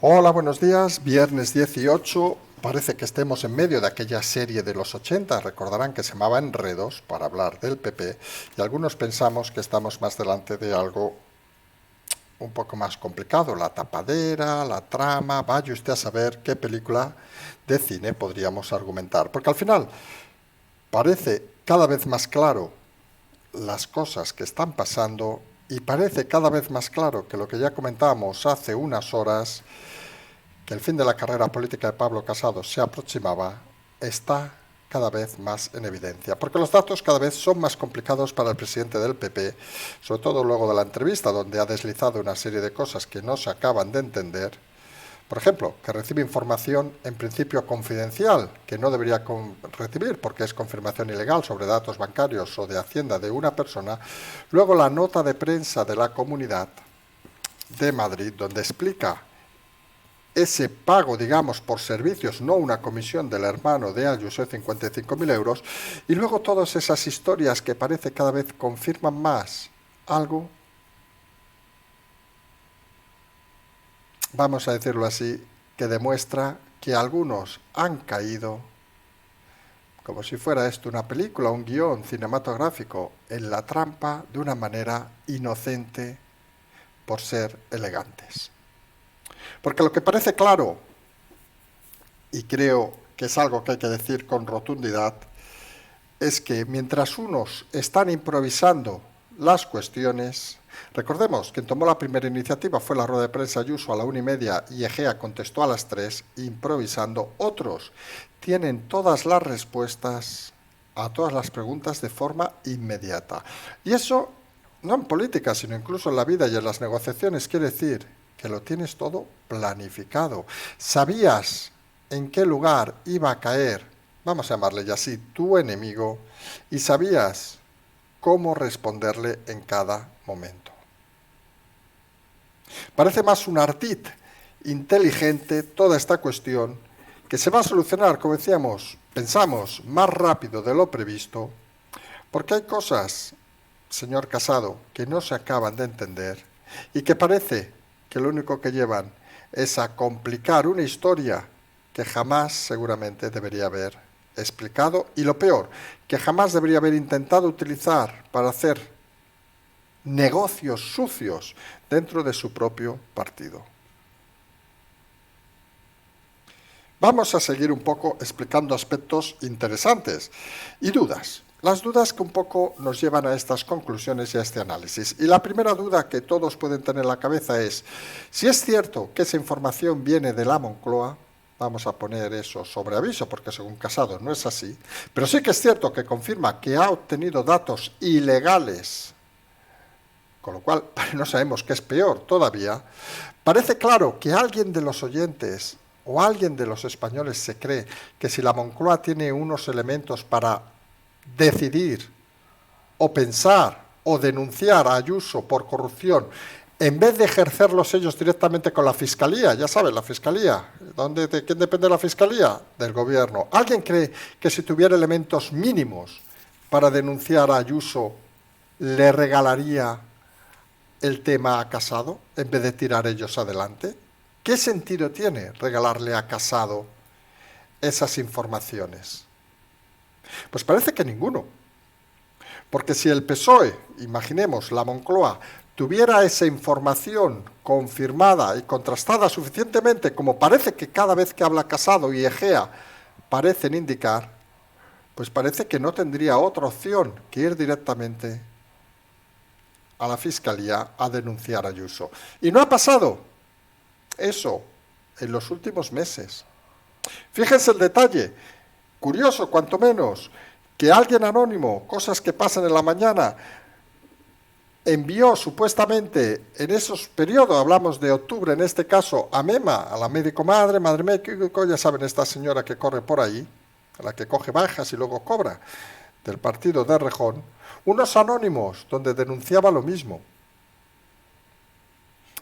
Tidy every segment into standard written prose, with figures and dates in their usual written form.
Hola, buenos días. Viernes 18. Parece que estemos en medio de aquella serie de los 80. Recordarán que se llamaba Enredos para hablar del PP y algunos pensamos que estamos más delante de algo un poco más complicado. La tapadera, la trama, vaya usted a saber qué película de cine podríamos argumentar. Porque al final parece cada vez más claro las cosas que están pasando y parece cada vez más claro que lo que ya comentábamos hace unas horas, que el fin de la carrera política de Pablo Casado se aproximaba, está cada vez más en evidencia, porque los datos cada vez son más complicados para el presidente del PP, sobre todo luego de la entrevista donde ha deslizado una serie de cosas que no se acaban de entender. Por ejemplo, que recibe información en principio confidencial, que no debería recibir porque es confirmación ilegal sobre datos bancarios o de Hacienda de una persona. Luego la nota de prensa de la Comunidad de Madrid, donde explica ese pago, digamos, por servicios, no una comisión del hermano de Ayuso de 55.000 euros, y luego todas esas historias que parece cada vez confirman más algo, vamos a decirlo así, que demuestra que algunos han caído, como si fuera esto una película, un guión cinematográfico, en la trampa de una manera inocente por ser elegantes. Porque lo que parece claro, y creo que es algo que hay que decir con rotundidad, es que mientras unos están improvisando las cuestiones, recordemos, quien tomó la primera iniciativa fue la rueda de prensa Ayuso a la 1:30 y Egea contestó a las 3, improvisando, otros tienen todas las respuestas a todas las preguntas de forma inmediata. Y eso, no en política, sino incluso en la vida y en las negociaciones, quiere decir que lo tienes todo planificado. Sabías en qué lugar iba a caer, vamos a llamarle ya así, tu enemigo, y sabías cómo responderle en cada momento. Parece más un ardid inteligente toda esta cuestión, que se va a solucionar, como decíamos, pensamos, más rápido de lo previsto, porque hay cosas, señor Casado, que no se acaban de entender y que parece que lo único que llevan es a complicar una historia que jamás seguramente debería haber explicado, y lo peor, que jamás debería haber intentado utilizar para hacer negocios sucios dentro de su propio partido. Vamos a seguir un poco explicando aspectos interesantes y dudas. Las dudas que un poco nos llevan a estas conclusiones y a este análisis. Y la primera duda que todos pueden tener en la cabeza es, si es cierto que esa información viene de la Moncloa, vamos a poner eso sobre aviso, porque según Casado no es así, pero sí que es cierto que confirma que ha obtenido datos ilegales, con lo cual no sabemos qué es peor todavía, parece claro que alguien de los oyentes o alguien de los españoles se cree que si la Moncloa tiene unos elementos para decidir o pensar o denunciar a Ayuso por corrupción, en vez de ejercerlos ellos directamente con la Fiscalía, ya saben, la Fiscalía, ¿de quién depende la Fiscalía? Del Gobierno. ¿Alguien cree que si tuviera elementos mínimos para denunciar a Ayuso, le regalaría el tema a Casado en vez de tirar ellos adelante? ¿Qué sentido tiene regalarle a Casado esas informaciones? Pues parece que ninguno. Porque si el PSOE, imaginemos, la Moncloa, tuviera esa información confirmada y contrastada suficientemente, como parece que cada vez que habla Casado y Egea parecen indicar, pues parece que no tendría otra opción que ir directamente a la Fiscalía a denunciar a Ayuso. Y no ha pasado eso en los últimos meses. Fíjense el detalle, curioso cuanto menos, que alguien anónimo, cosas que pasan en la mañana, envió supuestamente en esos periodos, hablamos de octubre en este caso, a Mema, a la médico madre médico, ya saben, esta señora que corre por ahí, a la que coge bajas y luego cobra, del partido de Rejón, unos anónimos donde denunciaba lo mismo.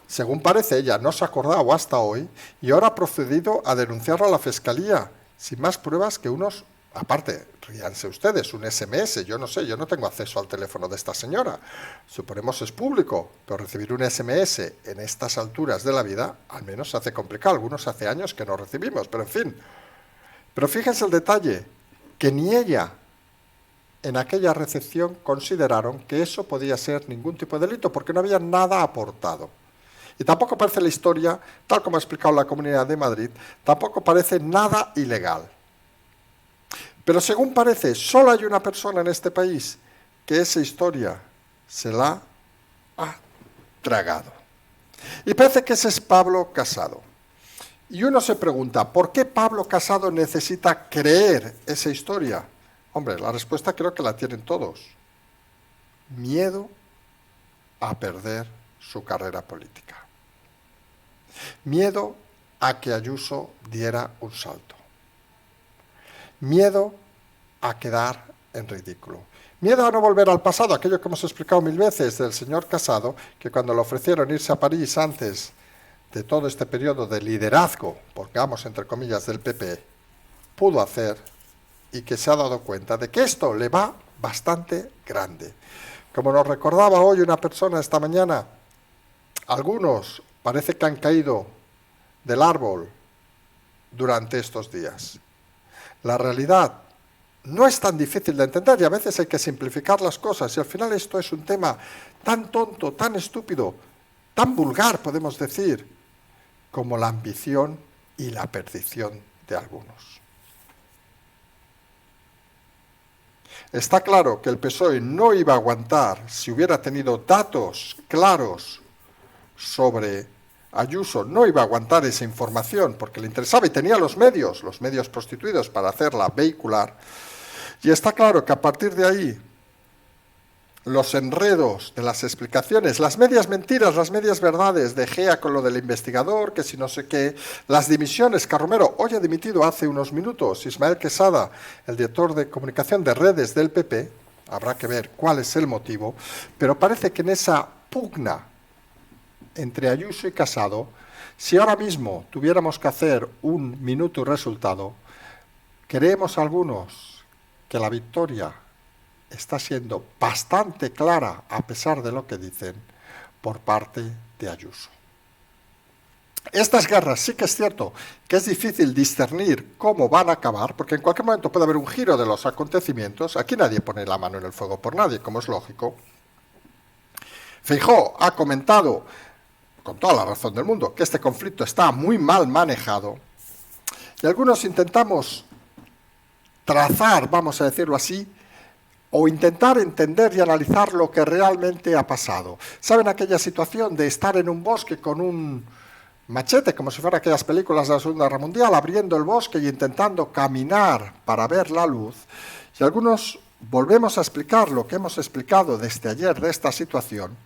Según parece, ella no se ha acordado hasta hoy y ahora ha procedido a denunciarlo a la Fiscalía, sin más pruebas que unos Aparte, ríanse ustedes, un SMS, yo no sé, yo no tengo acceso al teléfono de esta señora. Suponemos es público, pero recibir un SMS en estas alturas de la vida, al menos se hace complicado. Algunos hace años que no recibimos, pero en fin. Pero fíjense el detalle, que ni ella en aquella recepción consideraron que eso podía ser ningún tipo de delito, porque no había nada aportado. Y tampoco parece la historia, tal como ha explicado la Comunidad de Madrid, tampoco parece nada ilegal. Pero según parece, solo hay una persona en este país que esa historia se la ha tragado. Y parece que ese es Pablo Casado. Y uno se pregunta, ¿por qué Pablo Casado necesita creer esa historia? Hombre, la respuesta creo que la tienen todos. Miedo a perder su carrera política. Miedo a que Ayuso diera un salto. Miedo a quedar en ridículo. Miedo a no volver al pasado, aquello que hemos explicado 1000 veces del señor Casado, que cuando le ofrecieron irse a París antes de todo este periodo de liderazgo, pongamos entre comillas, del PP, pudo hacer y que se ha dado cuenta de que esto le va bastante grande. Como nos recordaba hoy una persona esta mañana, algunos parece que han caído del árbol durante estos días. La realidad no es tan difícil de entender y a veces hay que simplificar las cosas y al final esto es un tema tan tonto, tan estúpido, tan vulgar, podemos decir, como la ambición y la perdición de algunos. Está claro que el PSOE no iba a aguantar si hubiera tenido datos claros sobre Ayuso, no iba a aguantar esa información porque le interesaba y tenía los medios constituidos para hacerla vehicular. Y está claro que a partir de ahí los enredos de las explicaciones, las medias mentiras, las medias verdades de Gea con lo del investigador, que si no sé qué, las dimisiones, Carromero, hoy ha dimitido hace unos minutos, Ismael Quesada, el director de comunicación de redes del PP, habrá que ver cuál es el motivo, pero parece que en esa pugna entre Ayuso y Casado, si ahora mismo tuviéramos que hacer un minuto y resultado, creemos algunos que la victoria está siendo bastante clara, a pesar de lo que dicen, por parte de Ayuso. Estas guerras sí que es cierto que es difícil discernir cómo van a acabar, porque en cualquier momento puede haber un giro de los acontecimientos. Aquí nadie pone la mano en el fuego por nadie, como es lógico. Feijóo ha comentado, con toda la razón del mundo, que este conflicto está muy mal manejado, y algunos intentamos trazar, vamos a decirlo así, o intentar entender y analizar lo que realmente ha pasado. ¿Saben aquella situación de estar en un bosque con un machete, como si fuera aquellas películas de la Segunda Guerra Mundial, abriendo el bosque y intentando caminar para ver la luz? Y algunos volvemos a explicar lo que hemos explicado desde ayer de esta situación,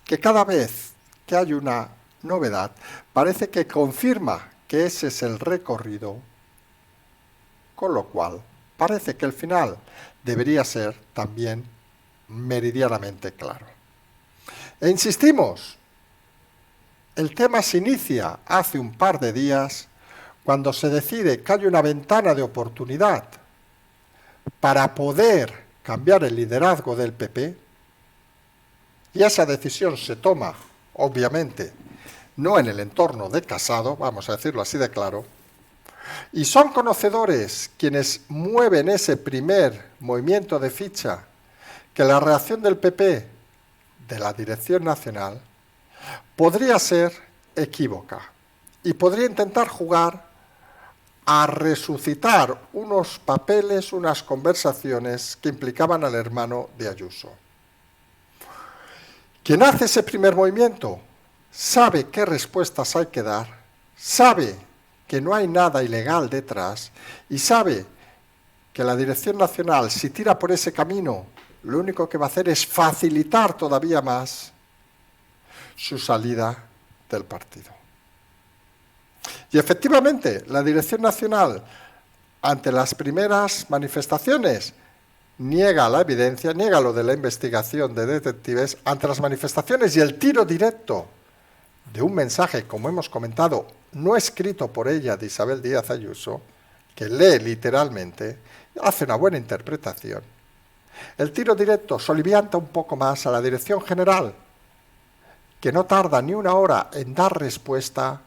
que cada vez que hay una novedad, parece que confirma que ese es el recorrido, con lo cual parece que el final debería ser también meridianamente claro. E insistimos, el tema se inicia hace un par de días cuando se decide que hay una ventana de oportunidad para poder cambiar el liderazgo del PP, y esa decisión se toma, obviamente, no en el entorno de Casado, vamos a decirlo así de claro, y son conocedores quienes mueven ese primer movimiento de ficha, que la reacción del PP, de la Dirección Nacional, podría ser equívoca y podría intentar jugar a resucitar unos papeles, unas conversaciones que implicaban al hermano de Ayuso. Quien hace ese primer movimiento sabe qué respuestas hay que dar, sabe que no hay nada ilegal detrás y sabe que la Dirección Nacional, si tira por ese camino, lo único que va a hacer es facilitar todavía más su salida del partido. Y efectivamente, la Dirección Nacional, ante las primeras manifestaciones, niega la evidencia, niega lo de la investigación de detectives, ante las manifestaciones y el tiro directo de un mensaje, como hemos comentado, no escrito por ella, de Isabel Díaz Ayuso, que lee literalmente, hace una buena interpretación. El tiro directo solivianta un poco más a la dirección general, que no tarda ni una hora en dar respuesta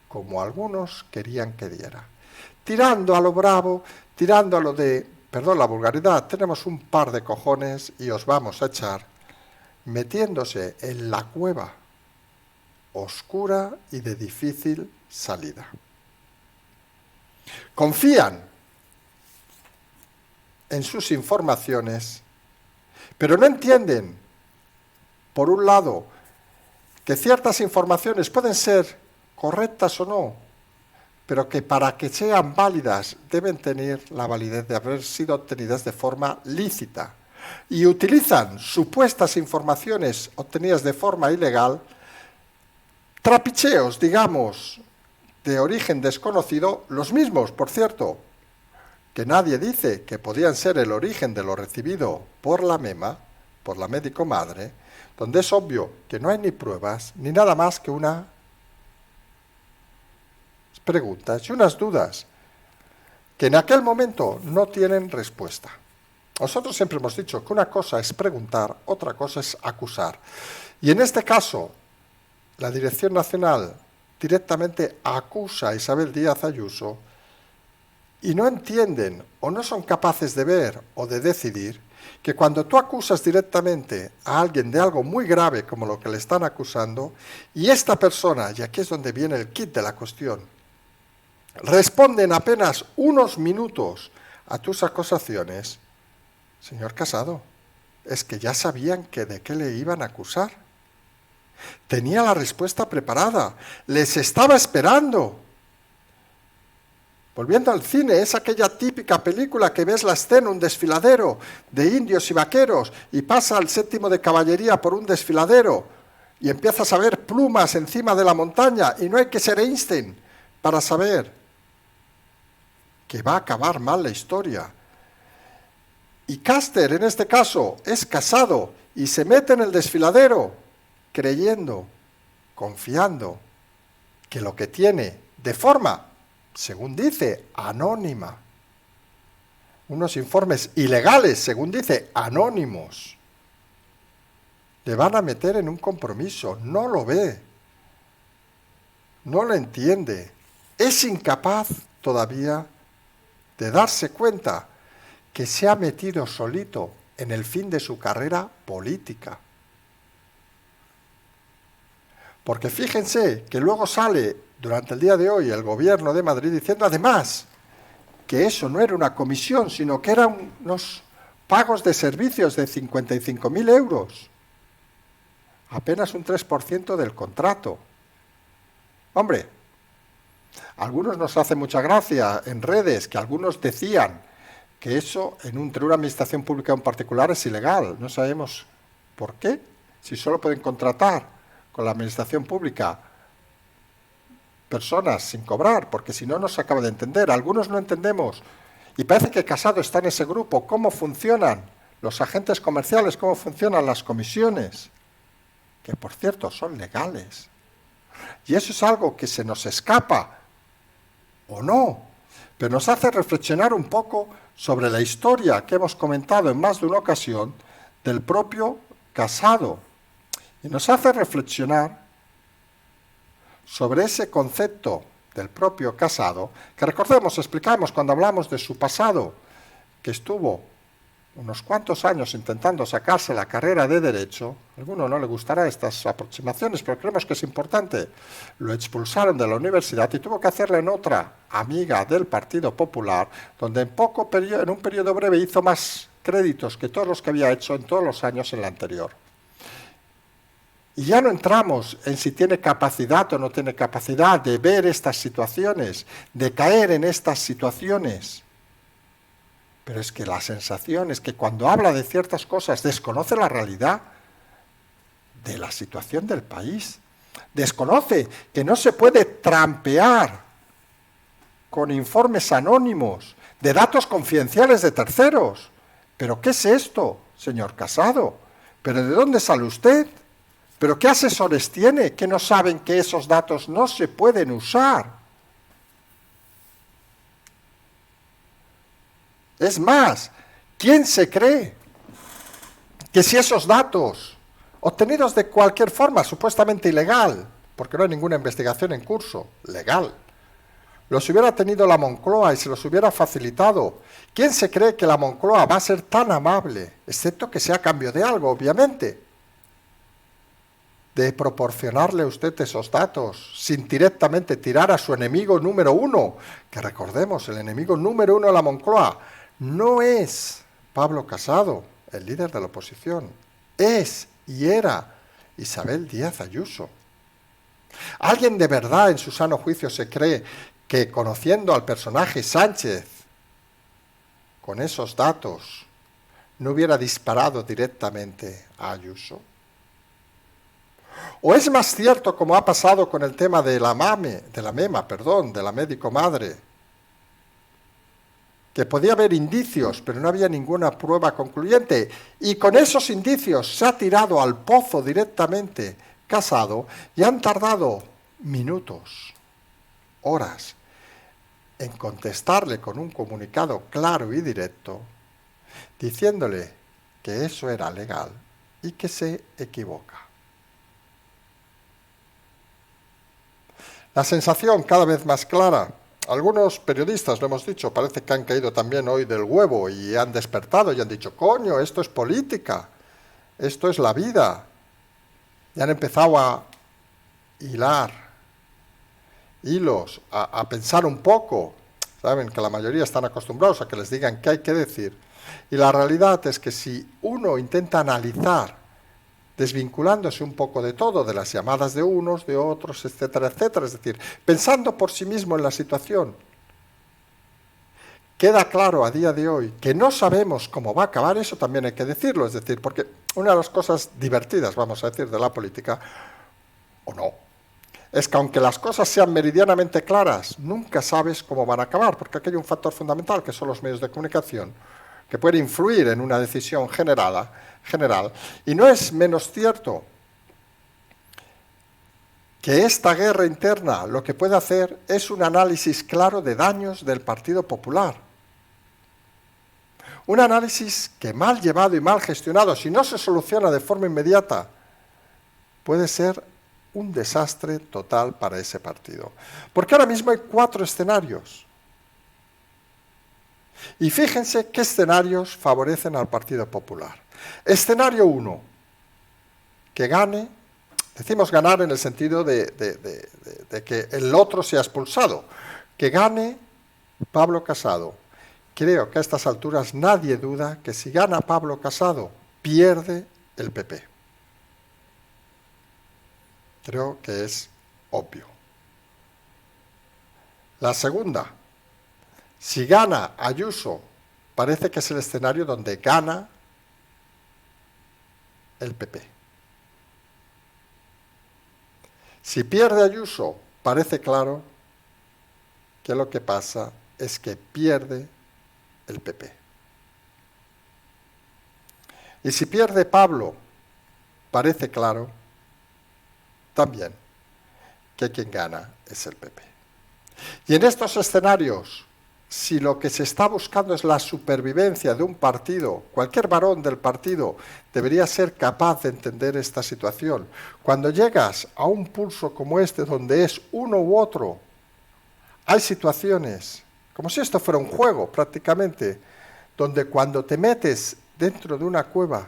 como algunos querían que diera. Tirando a lo bravo, tirando a lo de, perdón la vulgaridad, tenemos un par de cojones y os vamos a echar, metiéndose en la cueva oscura y de difícil salida. Confían en sus informaciones, pero no entienden, por un lado, que ciertas informaciones pueden ser correctas o no, pero que para que sean válidas deben tener la validez de haber sido obtenidas de forma lícita. Y utilizan supuestas informaciones obtenidas de forma ilegal, trapicheos, digamos, de origen desconocido, los mismos, por cierto, que nadie dice que podían ser el origen de lo recibido por la MEMA, por la médico madre, donde es obvio que no hay ni pruebas, ni nada más que unas preguntas y unas dudas que en aquel momento no tienen respuesta. Nosotros siempre hemos dicho que una cosa es preguntar, otra cosa es acusar. Y en este caso, la Dirección Nacional directamente acusa a Isabel Díaz Ayuso y no entienden o no son capaces de ver o de decidir que cuando tú acusas directamente a alguien de algo muy grave como lo que le están acusando, y esta persona, y aquí es donde viene el quid de la cuestión, responde en apenas unos minutos a tus acusaciones, señor Casado, es que ya sabían que de qué le iban a acusar. Tenía la respuesta preparada, les estaba esperando. Volviendo al cine, es aquella típica película que ves la escena, un desfiladero de indios y vaqueros, y pasa el séptimo de caballería por un desfiladero, y empiezas a ver plumas encima de la montaña, y no hay que ser Einstein para saber que va a acabar mal la historia. Y Caster, en este caso, es Casado, y se mete en el desfiladero, creyendo, confiando, que lo que tiene de forma, según dice, anónima, unos informes ilegales, según dice, anónimos, le van a meter en un compromiso, no lo ve, no lo entiende, es incapaz todavía de darse cuenta que se ha metido solito en el fin de su carrera política. Porque fíjense que luego sale durante el día de hoy el gobierno de Madrid diciendo además que eso no era una comisión, sino que eran unos pagos de servicios de 55.000 euros. Apenas un 3% del contrato. Hombre, a algunos nos hace mucha gracia en redes que algunos decían que eso entre una administración pública en particular es ilegal. No sabemos por qué, si solo pueden contratar con la administración pública personas sin cobrar, porque si no, no se acaba de entender. Algunos no entendemos. Y parece que Casado está en ese grupo. ¿Cómo funcionan los agentes comerciales? ¿Cómo funcionan las comisiones? Que, por cierto, son legales. Y eso es algo que se nos escapa, o no, pero nos hace reflexionar un poco sobre la historia que hemos comentado en más de una ocasión del propio Casado. Y nos hace reflexionar sobre ese concepto del propio Casado, que recordemos, explicamos cuando hablamos de su pasado, que estuvo unos cuantos años intentando sacarse la carrera de Derecho. A alguno no le gustará estas aproximaciones, pero creemos que es importante. Lo expulsaron de la universidad y tuvo que hacerla en otra amiga del Partido Popular, donde en un periodo breve hizo más créditos que todos los que había hecho en todos los años en la anterior. Y ya no entramos en si tiene capacidad o no tiene capacidad de ver estas situaciones, de caer en estas situaciones. Pero es que la sensación es que cuando habla de ciertas cosas desconoce la realidad de la situación del país. Desconoce que no se puede trampear con informes anónimos de datos confidenciales de terceros. ¿Pero qué es esto, señor Casado? ¿Pero de dónde sale usted? ¿Pero qué asesores tiene que no saben que esos datos no se pueden usar? Es más, ¿quién se cree que si esos datos, obtenidos de cualquier forma, supuestamente ilegal, porque no hay ninguna investigación en curso, legal, los hubiera tenido la Moncloa y se los hubiera facilitado? ¿Quién se cree que la Moncloa va a ser tan amable, excepto que sea a cambio de algo, obviamente, de proporcionarle a usted esos datos sin directamente tirar a su enemigo número uno? Que recordemos, el enemigo número uno de la Moncloa no es Pablo Casado, el líder de la oposición, es y era Isabel Díaz Ayuso. ¿Alguien de verdad en su sano juicio se cree que conociendo al personaje Sánchez con esos datos no hubiera disparado directamente a Ayuso? ¿O es más cierto, como ha pasado con el tema de la médico madre, que podía haber indicios, pero no había ninguna prueba concluyente, y con esos indicios se ha tirado al pozo directamente Casado y han tardado minutos, horas, en contestarle con un comunicado claro y directo, diciéndole que eso era legal y que se equivoca? La sensación cada vez más clara. Algunos periodistas, lo hemos dicho, parece que han caído también hoy del huevo y han despertado y han dicho, coño, esto es política, esto es la vida. Y han empezado a hilar hilos, a pensar un poco. Saben que la mayoría están acostumbrados a que les digan qué hay que decir. Y la realidad es que si uno intenta analizar, desvinculándose un poco de todo, de las llamadas de unos, de otros, etcétera, etcétera, es decir, pensando por sí mismo en la situación, queda claro a día de hoy que no sabemos cómo va a acabar, eso también hay que decirlo, es decir, porque una de las cosas divertidas, vamos a decir, de la política, o no, es que aunque las cosas sean meridianamente claras, nunca sabes cómo van a acabar, porque aquí hay un factor fundamental que son los medios de comunicación, que puede influir en una decisión general, y no es menos cierto que esta guerra interna lo que puede hacer es un análisis claro de daños del Partido Popular. Un análisis que mal llevado y mal gestionado, si no se soluciona de forma inmediata, puede ser un desastre total para ese partido. Porque ahora mismo hay 4 escenarios. Y fíjense qué escenarios favorecen al Partido Popular. Escenario 1, que gane, decimos ganar en el sentido de que el otro sea expulsado, que gane Pablo Casado. Creo que a estas alturas nadie duda que si gana Pablo Casado, pierde el PP. Creo que es obvio. La segunda, si gana Ayuso, parece que es el escenario donde gana el PP. Si pierde Ayuso, parece claro que lo que pasa es que pierde el PP. Y si pierde Pablo, parece claro también que quien gana es el PP. Y en estos escenarios, si lo que se está buscando es la supervivencia de un partido, cualquier varón del partido debería ser capaz de entender esta situación. Cuando llegas a un pulso como este, donde es uno u otro, hay situaciones, como si esto fuera un juego prácticamente, donde cuando te metes dentro de una cueva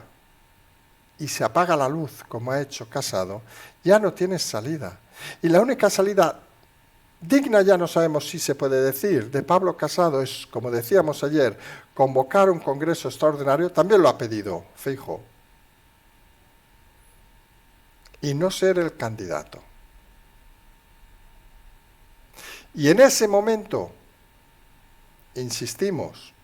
y se apaga la luz, como ha hecho Casado, ya no tienes salida. Y la única salida digna, ya no sabemos si se puede decir, de Pablo Casado es, como decíamos ayer, convocar un congreso extraordinario, también lo ha pedido Feijóo, y no ser el candidato. Y en ese momento, insistimos,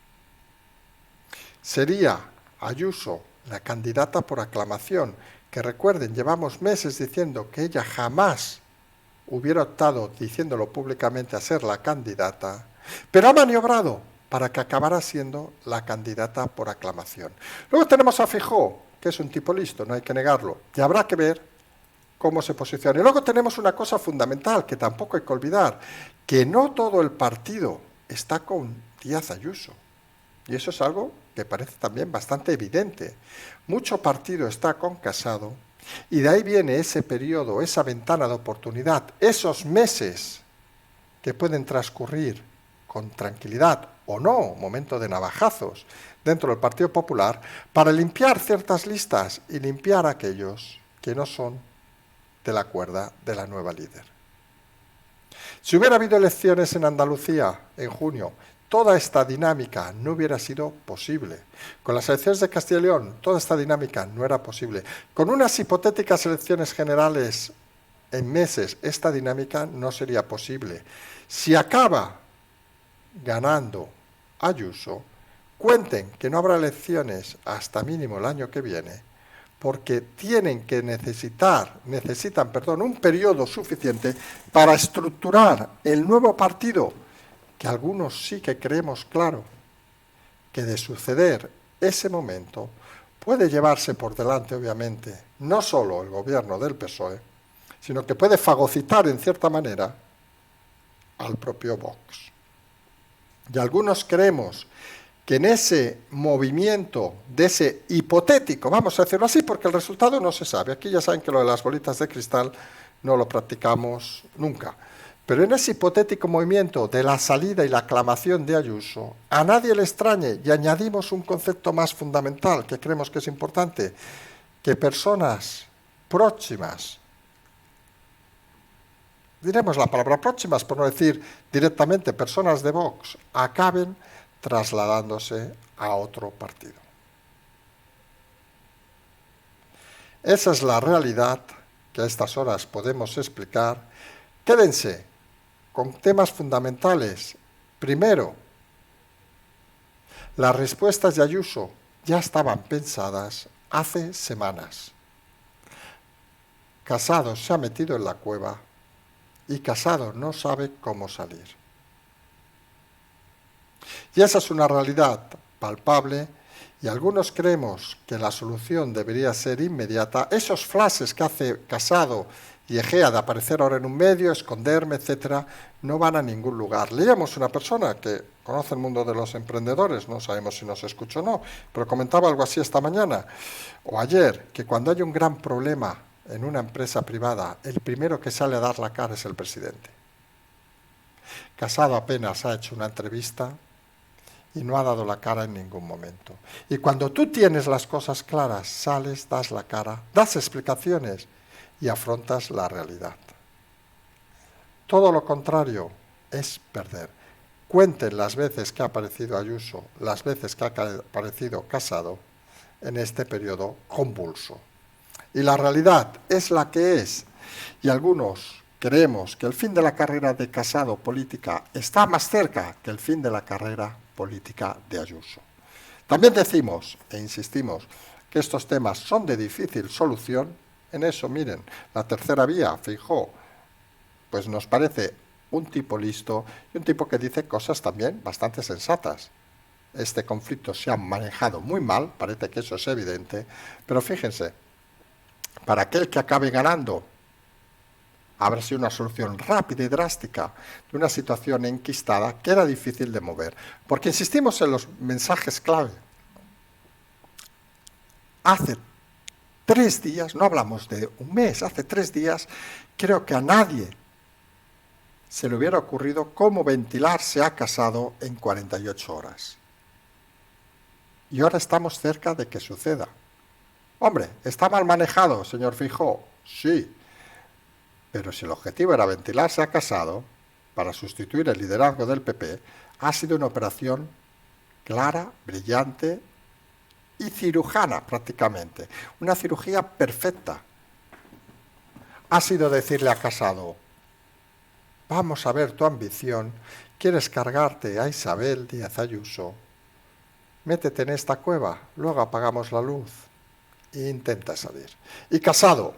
sería Ayuso la candidata por aclamación, que recuerden, llevamos meses diciendo que ella jamás hubiera optado, diciéndolo públicamente, a ser la candidata, pero ha maniobrado para que acabara siendo la candidata por aclamación. Luego tenemos a Feijóo, que es un tipo listo, no hay que negarlo, y habrá que ver cómo se posiciona. Y luego tenemos una cosa fundamental que tampoco hay que olvidar, que no todo el partido está con Díaz Ayuso. Y eso es algo que parece también bastante evidente. Mucho partido está con Casado y de ahí viene ese periodo, esa ventana de oportunidad, esos meses que pueden transcurrir con tranquilidad o no, momento de navajazos, dentro del Partido Popular, para limpiar ciertas listas y limpiar a aquellos que no son de la cuerda de la nueva líder. Si hubiera habido elecciones en Andalucía en junio, toda esta dinámica no hubiera sido posible. Con las elecciones de Castilla y León, toda esta dinámica no era posible. Con unas hipotéticas elecciones generales en meses, esta dinámica no sería posible. Si acaba ganando Ayuso, cuenten que no habrá elecciones hasta mínimo el año que viene, porque necesitan un periodo suficiente para estructurar el nuevo partido, que algunos sí que creemos claro, que de suceder ese momento puede llevarse por delante, obviamente, no solo el gobierno del PSOE, sino que puede fagocitar en cierta manera al propio Vox. Y algunos creemos que en ese movimiento, de ese hipotético, vamos a decirlo así, porque el resultado no se sabe, aquí ya saben que lo de las bolitas de cristal no lo practicamos nunca, pero en ese hipotético movimiento de la salida y la aclamación de Ayuso, a nadie le extrañe, y añadimos un concepto más fundamental que creemos que es importante, que personas próximas, diremos la palabra próximas, por no decir directamente personas de Vox, acaben trasladándose a otro partido. Esa es la realidad que a estas horas podemos explicar. Quédense con temas fundamentales. Primero, las respuestas de Ayuso ya estaban pensadas hace semanas. Casado se ha metido en la cueva y Casado no sabe cómo salir. Y esa es una realidad palpable y algunos creemos que la solución debería ser inmediata. Esos flashes que hace Casado y Egea de aparecer ahora en un medio, esconderme, etcétera, no van a ningún lugar. Leíamos una persona que conoce el mundo de los emprendedores, no sabemos si nos escucha o no, pero comentaba algo así esta mañana o ayer, que cuando hay un gran problema en una empresa privada, el primero que sale a dar la cara es el presidente. Casado apenas ha hecho una entrevista y no ha dado la cara en ningún momento. Y cuando tú tienes las cosas claras, sales, das la cara, das explicaciones y afrontas la realidad. Todo lo contrario es perder. Cuenten las veces que ha aparecido Ayuso, las veces que ha aparecido Casado en este periodo convulso. Y la realidad es la que es. Y algunos creemos que el fin de la carrera de Casado política está más cerca que el fin de la carrera política de Ayuso. También decimos e insistimos que estos temas son de difícil solución. En eso, miren, la tercera vía, Feijóo, pues nos parece un tipo listo y un tipo que dice cosas también bastante sensatas. Este conflicto se ha manejado muy mal, parece que eso es evidente, pero fíjense, para aquel que acabe ganando, habrá sido una solución rápida y drástica de una situación enquistada que era difícil de mover. Porque insistimos en los mensajes clave. Hace 3 días, no hablamos de un mes, hace 3 días, creo que a nadie se le hubiera ocurrido cómo ventilarse a Casado en 48 horas. Y ahora estamos cerca de que suceda. Hombre, ¿está mal manejado, señor Feijóo? Sí. Pero si el objetivo era ventilarse a Casado para sustituir el liderazgo del PP, ha sido una operación clara, brillante y cirujana prácticamente. Una cirugía perfecta. Ha sido decirle a Casado, vamos a ver tu ambición, quieres cargarte a Isabel Díaz Ayuso, métete en esta cueva, luego apagamos la luz e intenta salir. Y Casado,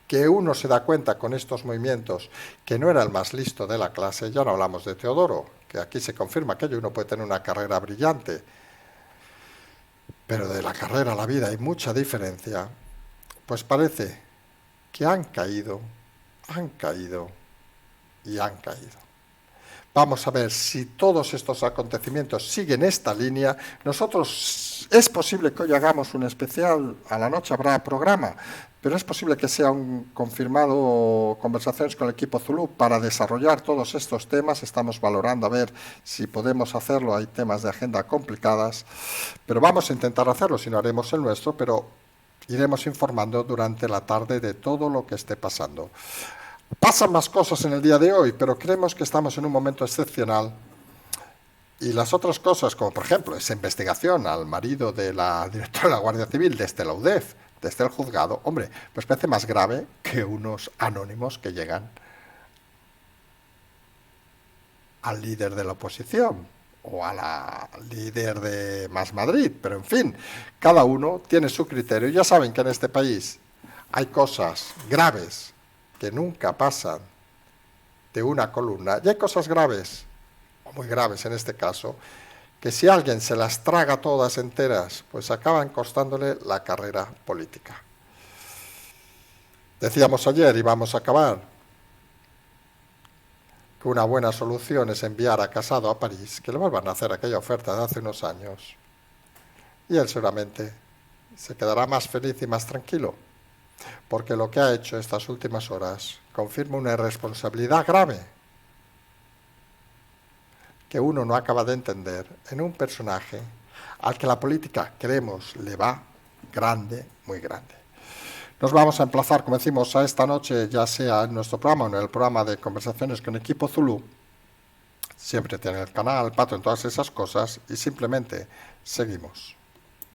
que uno se da cuenta con estos movimientos que no era el más listo de la clase, ya no hablamos de Teodoro, que aquí se confirma que uno puede tener una carrera brillante, pero de la carrera a la vida hay mucha diferencia, pues parece que han caído y han caído. Vamos a ver si todos estos acontecimientos siguen esta línea. Nosotros, es posible que hoy hagamos un especial, a la noche habrá programa, pero es posible que sea un confirmado conversaciones con el equipo Zulu para desarrollar todos estos temas. Estamos valorando a ver si podemos hacerlo. Hay temas de agenda complicadas, pero vamos a intentar hacerlo, si no haremos el nuestro, pero iremos informando durante la tarde de todo lo que esté pasando. Pasan más cosas en el día de hoy, pero creemos que estamos en un momento excepcional. Y las otras cosas, como por ejemplo esa investigación al marido de la directora de la Guardia Civil desde la UDEF, desde el juzgado, hombre, pues parece más grave que unos anónimos que llegan al líder de la oposición o a la líder de Más Madrid, pero en fin, cada uno tiene su criterio. Ya saben que en este país hay cosas graves que nunca pasan de una columna, y hay cosas graves, o muy graves en este caso, que si alguien se las traga todas enteras, pues acaban costándole la carrera política. Decíamos ayer, y vamos a acabar, que una buena solución es enviar a Casado a París, que le vuelvan a hacer aquella oferta de hace unos años, y él seguramente se quedará más feliz y más tranquilo, porque lo que ha hecho estas últimas horas confirma una irresponsabilidad grave que uno no acaba de entender en un personaje al que la política, creemos, le va grande, muy grande. Nos vamos a emplazar, como decimos, a esta noche, ya sea en nuestro programa o en el programa de conversaciones con Equipo Zulu. Siempre tiene el canal, Pato, en todas esas cosas, y simplemente seguimos.